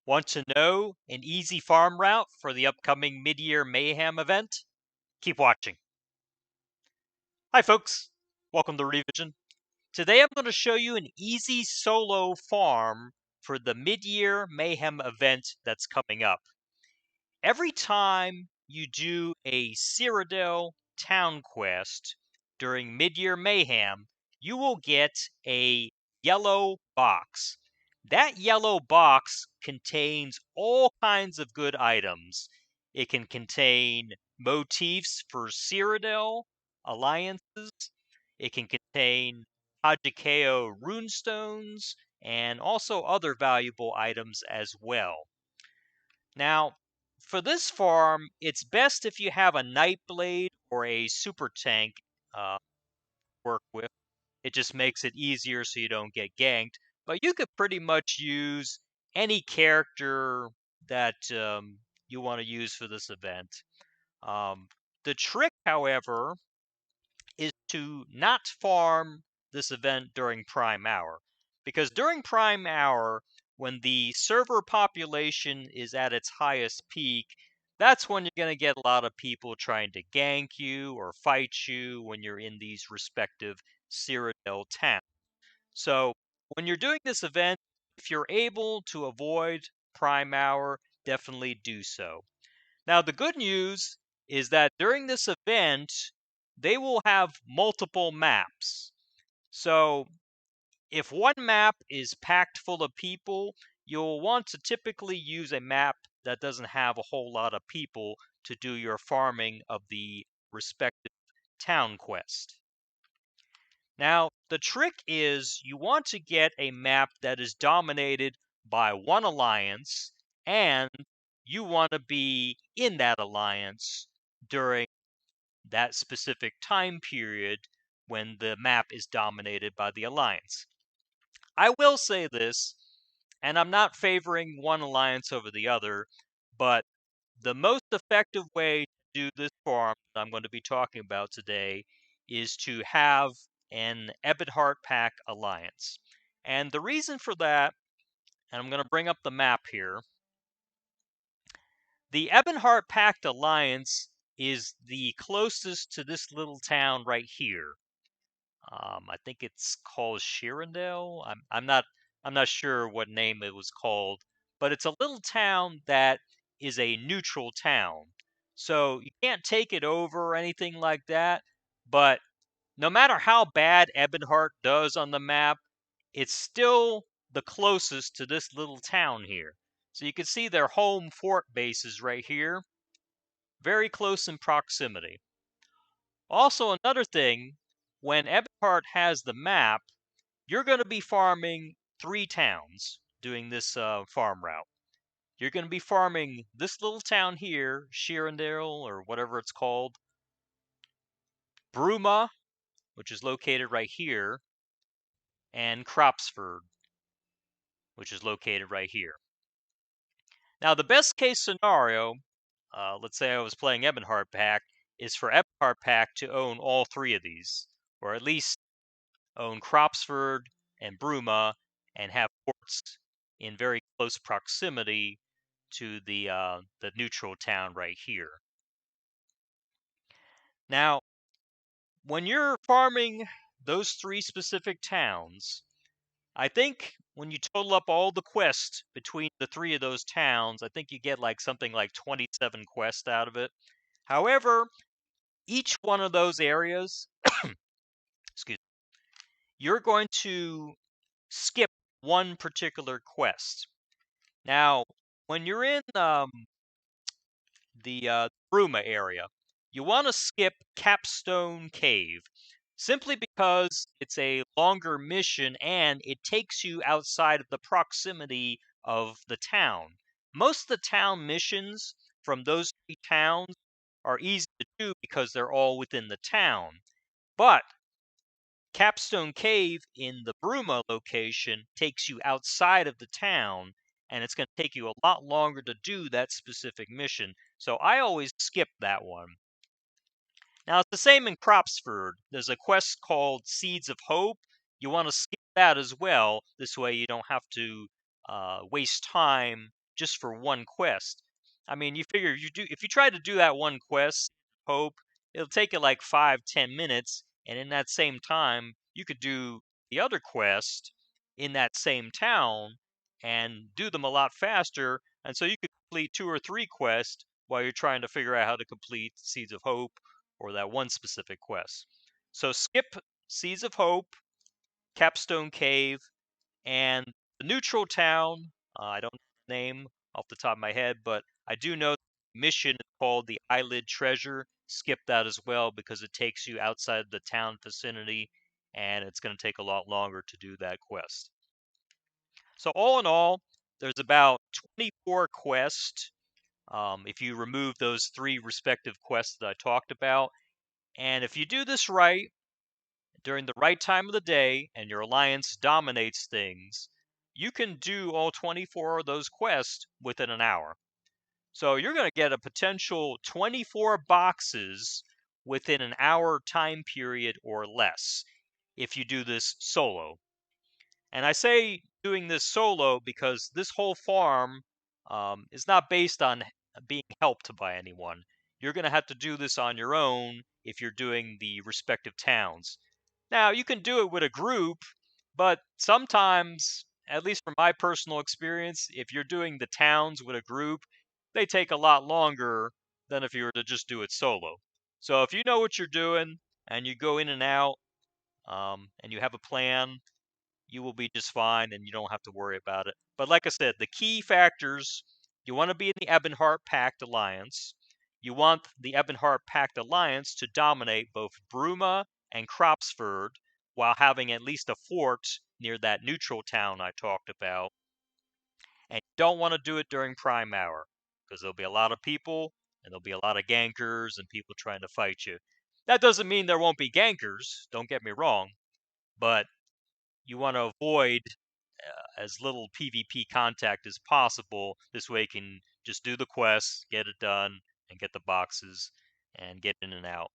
Want to know an easy farm route for the upcoming Midyear Mayhem event? Keep watching. Hi folks, welcome to Revision. Today I'm going to show you an easy solo farm for the Midyear Mayhem event that's coming up. Every time you do a Cyrodiil town quest during Midyear Mayhem, you will get a yellow box. That yellow box contains all kinds of good items. It can contain motifs for Cyrodiil alliances. It can contain Hajikeo runestones and also other valuable items as well. Now, for this farm, it's best if you have a Nightblade or a Super Tank work with. It just makes it easier so you don't get ganked. But you could pretty much use any character that you want to use for this event. The trick, however, is to not farm this event during prime hour. Because during prime hour, when the server population is at its highest peak, that's when you're going to get a lot of people trying to gank you or fight you when you're in these respective Cyrodiil towns. So when you're doing this event, if you're able to avoid prime hour, definitely do so. Now, the good news is that during this event, they will have multiple maps. So if one map is packed full of people, you'll want to typically use a map that doesn't have a whole lot of people to do your farming of the respective town quest. Now, the trick is you want to get a map that is dominated by one alliance, and you want to be in that alliance during that specific time period when the map is dominated by the alliance. I will say this, and I'm not favoring one alliance over the other, but the most effective way to do this farm that I'm going to be talking about today is to have an Ebonheart Pack alliance. And the reason for that, and I'm going to bring up the map here, the Ebonheart Pact alliance is the closest to this little town right here. I think it's called Shirondale. I'm not sure what name it was called, but it's a little town that is a neutral town. So you can't take it over or anything like that, but no matter how bad Ebonheart does on the map, it's still the closest to this little town here. So you can see their home fort bases right here, very close in proximity. Also, another thing, when Ebonheart has the map, you're going to be farming 3 towns doing this farm route. You're going to be farming this little town here, Shirondale, or whatever it's called, Bruma, which is located right here, and Cropsford, which is located right here. Now, the best case scenario, let's say I was playing Ebonheart Pack, is for Ebonheart Pack to own all 3 of these, or at least own Cropsford and Bruma, and have ports in very close proximity to the neutral town right here. Now, when you're farming those 3 specific towns, I think when you total up all the quests between the 3 of those towns, I think you get like something like 27 quests out of it. However, each one of those areas, excuse me, you're going to skip one particular quest. Now, when you're in the Bruma area, you want to skip Capstone Cave, simply because it's a longer mission and it takes you outside of the proximity of the town. Most of the town missions from those 3 towns are easy to do because they're all within the town. But Capstone Cave in the Bruma location takes you outside of the town, and it's going to take you a lot longer to do that specific mission. So I always skip that one. Now, it's the same in Cropsford. There's a quest called Seeds of Hope. You want to skip that as well. This way you don't have to waste time just for one quest. I mean, you figure if you try to do that one quest, hope it'll take you like 5-10 minutes, and in that same time, you could do the other quest in that same town and do them a lot faster. And so you could complete 2 or 3 quests while you're trying to figure out how to complete Seeds of Hope or that one specific quest. So skip Seeds of Hope, Capstone Cave, and the neutral town. I don't know the name off the top of my head, but I do know the mission is called the Eyelid Treasure. Skip that as well because it takes you outside the town vicinity and it's going to take a lot longer to do that quest. So all in all, there's about 24 quests if you remove those 3 respective quests that I talked about. And if you do this right, during the right time of the day and your alliance dominates things, you can do all 24 of those quests within an hour. So you're going to get a potential 24 boxes within an hour time period or less if you do this solo. And I say doing this solo because this whole farm is not based on being helped by anyone. You're going to have to do this on your own if you're doing the respective towns. Now, you can do it with a group, but sometimes, at least from my personal experience, if you're doing the towns with a group, they take a lot longer than if you were to just do it solo. So if you know what you're doing and you go in and out and you have a plan, you will be just fine and you don't have to worry about it. But like I said, the key factors, you want to be in the Ebonheart Pact Alliance. You want the Ebonheart Pact Alliance to dominate both Bruma and Cropsford while having at least a fort near that neutral town I talked about. And you don't want to do it during prime hour because there'll be a lot of people and there'll be a lot of gankers and people trying to fight you. That doesn't mean there won't be gankers, don't get me wrong, but you want to avoid as little PvP contact as possible. This way you can just do the quests, get it done, and get the boxes and get in and out.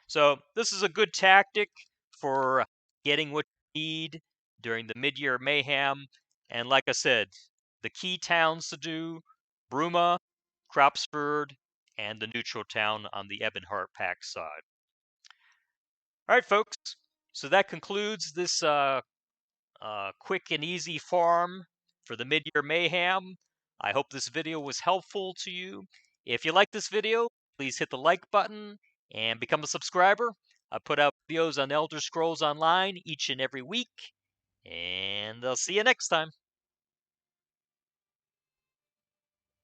So this is a good tactic for getting what you need during the Midyear Mayhem. And like I said, the key towns to do, Bruma, Cropsford, and the neutral town on the Ebonheart Pact side. All right, folks. So that concludes this quick and easy farm for the Midyear Mayhem. I hope this video was helpful to you. If you like this video, please hit the like button and become a subscriber. I put out videos on Elder Scrolls Online each and every week, and I'll see you next time.